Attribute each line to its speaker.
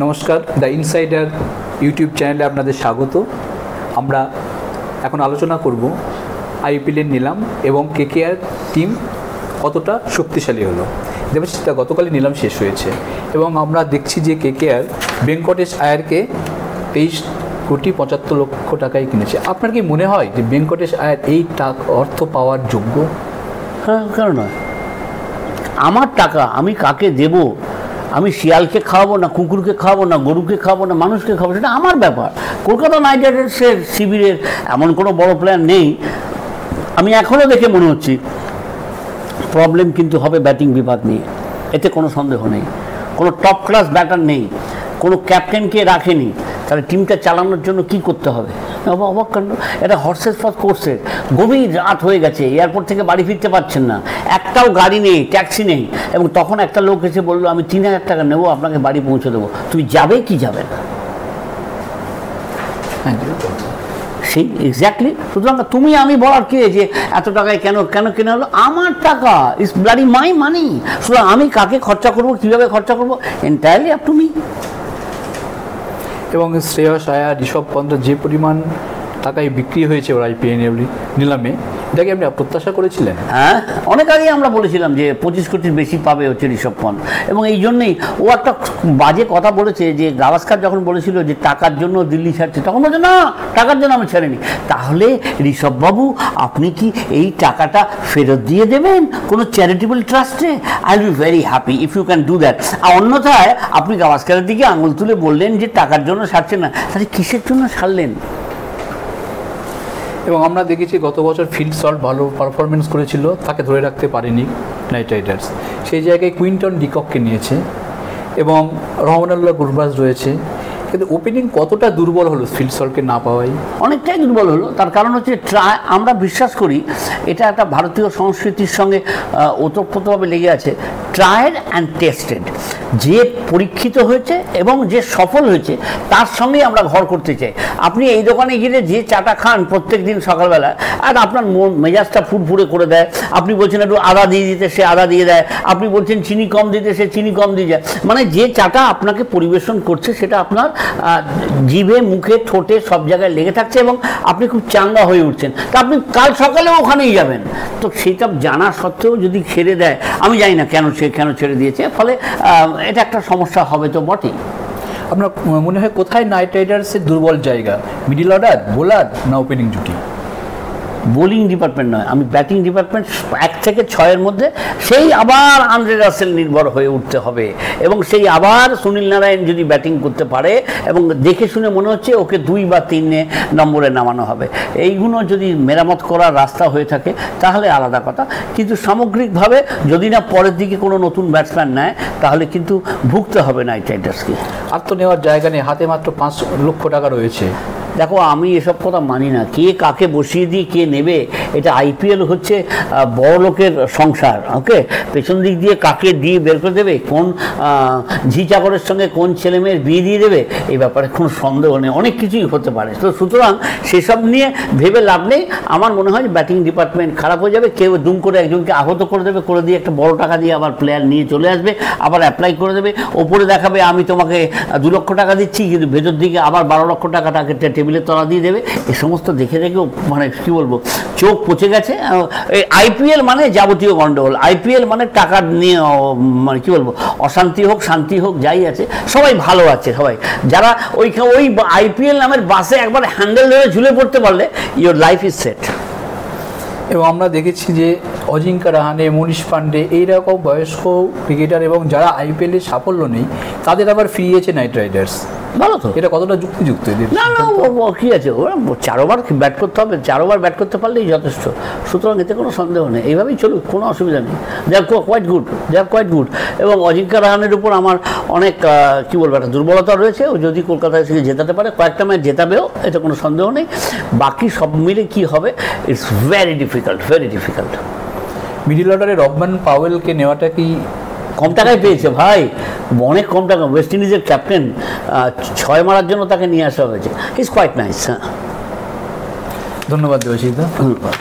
Speaker 1: নমস্কার, the insider YouTube চ্যানেলে আপনাদের স্বাগত। আমরা এখন আলোচনা করব আইপিএলের নিলাম এবং কেকেআর টিম কতটা শক্তিশালী হলো। দেবশ্রীতা, গতকালই নিলাম শেষ হয়েছে এবং আমরা দেখছি যে কেকেআর ভেঙ্কটেশ আয়ারকে 23,75,00,000 টাকায় কিনেছে। আপনার কি মনে হয় যে ভেঙ্কটেশ আয়ার এই অর্থ পাওয়ার যোগ্য?
Speaker 2: হ্যাঁ, কেন নয়? আমার টাকা আমি কাকে দেব? আমি শিয়ালকে খাওয়াবো না, কুকুরকে খাওয়াবো না, গরুকে খাওয়াবো না, মানুষকে খাওয়াবো, সেটা আমার ব্যাপার। কলকাতা নাইট রাইডার্সের শিবিরের এমন কোনো বড় প্ল্যান নেই। আমি এখনও দেখে মনে হচ্ছি প্রবলেম কিন্তু হবে ব্যাটিং বিভাগ নিয়ে, এতে কোনো সন্দেহ নেই। কোনো টপ ক্লাস ব্যাটার নেই, কোনো ক্যাপ্টেনকে রাখেনি। তাহলে টিমটা চালানোর জন্য কি করতে হবে? অবাক কাণ্ড। এটা হর্সেস ফর কোর্সে, গভীর রাত হয়ে গেছে, এয়ারপোর্ট থেকে বাড়ি ফিরতে পারছেন না, একটাও গাড়ি নেই, ট্যাক্সি নেই, এবং তখন একটা লোক এসে বললো আমি 3,000 টাকা নেবো, আপনাকে বাড়ি পৌঁছে দেবো। তুমি যাবে কি যাবে না? সেই এক্স্যাক্টলি। সুতরাং তুমি আমি বলার কে যে এত টাকায় কেন কেন কেনা হলো? আমার টাকা, ইটস ব্লাডি মাই মানি। সুতরাং আমি কাকে খরচা করবো, কীভাবে খরচা করবো, এন্টায়ারলি আপ টু মি।
Speaker 1: এবং শ্রেয়স আয়ার, ঋষভ পন্থ যে পরিমাণ টাকায় বিক্রি হয়েছে ওর আইপিএল নিলামে, এটাকে আপনি প্রত্যাশা করেছিলেন?
Speaker 2: হ্যাঁ, অনেক আগেই আমরা বলেছিলাম যে 25 কোটির বেশি পাবে হচ্ছে ঋষভ পন্থ, এবং এই জন্যেই ও একটা বাজে কথা বলেছে যে গাভাস্কার যখন বলেছিল যে টাকার জন্য দিল্লি ছাড়ছে, তখন বলছে না, টাকার জন্য আমি ছাড়িনি। তাহলে ঋষভবাবু আপনি কি এই টাকাটা ফেরত দিয়ে দেবেন কোনো চ্যারিটেবল ট্রাস্টে? I will be very happy if you can do that. আর অন্যথায় আপনি গাভাস্কারের দিকে আঙুল তুলে বললেন যে টাকার জন্য ছাড়ছেন না, তাহলে কিসের জন্য ছাড়লেন?
Speaker 1: এবং আমরা দেখেছি গত বছর ফিল্ড সল্ট ভালো পারফরমেন্স করেছিল, তাকে ধরে রাখতে পারেনি নাইট রাইডার্স। সেই জায়গায় কুইন্টন ডিকককে নিয়েছে এবং রহমানুল্লাহ গুরবাজ রয়েছে, কিন্তু ওপেনিং কতটা দুর্বল হলো ফিল্ড সল্টকে না পাওয়াই?
Speaker 2: অনেকটাই দুর্বল হলো। তার কারণ হচ্ছে আমরা বিশ্বাস করি এটা একটা ভারতীয় সংস্কৃতির সঙ্গে ওতপ্রোতভাবে লেগে আছে, ট্রায়েড অ্যান্ড টেস্টেড। যে পরীক্ষিত হয়েছে এবং যে সফল হয়েছে তার সঙ্গেই আমরা ঘর করতে চাই। আপনি এই দোকানে গিয়ে যে চাটা খান প্রত্যেক দিন সকালবেলা, আর আপনার মেজাজটা ফুরফুরে করে দেয়, আপনি বলছেন একটু আদা দিয়ে দিতে, সে আদা দিয়ে দেয়, আপনি বলছেন চিনি কম দিতে, সে চিনি কম দিয়ে যায়। মানে যে চাটা আপনাকে পরিবেশন করছে সেটা আপনার জিভে, মুখে, ঠোঁটে সব জায়গায় লেগে থাকছে এবং আপনি খুব চাঙ্গা হয়ে উঠছেন। তা আপনি কাল সকালেও ওখানেই যাবেন। তো সেটা জানা সত্ত্বেও যদি ছেড়ে দেয়, আমি জানি না কেন ছেড়ে দিয়েছে, ফলে এটা একটা সমস্যা হবে তো বটেই।
Speaker 1: আপনার মনে হয় কোথায় নাইট রাইডার্সের দুর্বল জায়গা? মিডিল অর্ডার, বোলার না ওপেনিং জুটি?
Speaker 2: বোলিং ডিপার্টমেন্ট নয়, আমি ব্যাটিং ডিপার্টমেন্ট 1 থেকে 6-এর মধ্যে সেই আবার আন্দ্রে রাসেল নির্ভর হয়ে উঠতে হবে, এবং সেই আবার সুনীল নারায়ণ যদি ব্যাটিং করতে পারে এবং দেখে শুনে মনে হচ্ছে ওকে 2 বা 3 নম্বরে নামানো হবে, এইগুলো যদি মেরামত করার রাস্তা হয়ে থাকে তাহলে আলাদা কথা। কিন্তু সামগ্রিকভাবে যদি না পরের দিকে কোনো নতুন ব্যাটসম্যান নেয় তাহলে কিন্তু ভুগতে হবে নাইট রাইডার্সকে।
Speaker 1: আর তো নেওয়ার জায়গা নেই, হাতে মাত্র 5 লক্ষ টাকা রয়েছে।
Speaker 2: দেখো, আমি এসব কথা মানি না, কে কাকে বসিয়ে দিয়ে কে নেবে। এটা আইপিএল হচ্ছে বড় লোকের সংসার। ওকে, পেছন দিক দিয়ে কাকে দিয়ে বের করে দেবে, কোন ঝি চাকরের সঙ্গে কোন ছেলে মেয়ের বিয়ে দিয়ে দেবে, এই ব্যাপারে কোনো সন্দেহ নেই, অনেক কিছুই হতে পারে। তো সুতরাং সেসব নিয়ে ভেবে লাভ নেই। আমার মনে হয় ব্যাটিং ডিপার্টমেন্ট খারাপ হয়ে যাবে, কেউ দুম করে একজনকে আহত করে দেবে, করে দিয়ে একটা বড় টাকা দিয়ে আবার প্লেয়ার নিয়ে চলে আসবে, আবার অ্যাপ্লাই করে দেবে, ওপরে দেখাবে আমি তোমাকে 2 লক্ষ টাকা দিচ্ছি, কিন্তু ভেতর দিকে আবার 12 লক্ষ টাকা তাকে টেবিলের তলা দিয়ে দেবে। এই সমস্ত দেখে মানে কী বলবো, চোখ পচে গেছে। এই আইপিএল মানে যাবতীয় গণ্ডগোল, আইপিএল মানে টাকা নিয়ে মানে কী বলবো, অশান্তি হোক শান্তি হোক যাই আছে, সবাই ভালো আছে। সবাই যারা ওই আইপিএল নামের বাসে একবার হ্যান্ডেল ধরে ঝুলে পড়তে পারলে ইয়োর লাইফ ইজ সেট।
Speaker 1: এবং আমরা দেখেছি যে অজিঙ্কা রাহানে, মনীষ পান্ডে এইরকম বয়স্ক ক্রিকেটার এবং যারা আইপিএলের সাফল্য নেই তাদের আবার ফিরিয়েছে নাইট রাইডার্স।
Speaker 2: ভালো তো,
Speaker 1: এটা কতটা যুক্তিযুক্ত?
Speaker 2: না না, কী আছে, ওরা 4 ওভার ব্যাট করতে হবে, 4 ওভার ব্যাট করতে পারলেই যথেষ্ট। সুতরাং এতে কোনো সন্দেহ নেই, এইভাবেই চলুক, কোনো অসুবিধা নেই। দে আর কোয়াইট গুড। এবং অজিঙ্কা রাহানের উপর আমার অনেক কী বলবো একটা দুর্বলতা রয়েছে। ও যদি কলকাতায় থেকে জেতাতে পারে, কয়েকটা ম্যাচ জেতাবেও, এতে কোনো সন্দেহ নেই। বাকি সব মিলে কী হবে, ইটস ভেরি ডিফিকাল্ট।
Speaker 1: মিডিল অর্ডারে রবম্যান পাওয়েলকে নেওয়াটা কি
Speaker 2: কম টাকায় পেয়েছে? ভাই, অনেক কম টাকা। ওয়েস্ট ইন্ডিজের ক্যাপ্টেন, 6 মারার জন্য তাকে নিয়ে আসা হয়েছে। It's quite nice. হ্যাঁ,
Speaker 1: ধন্যবাদ দেবশ্রীতা।
Speaker 2: ধন্যবাদ।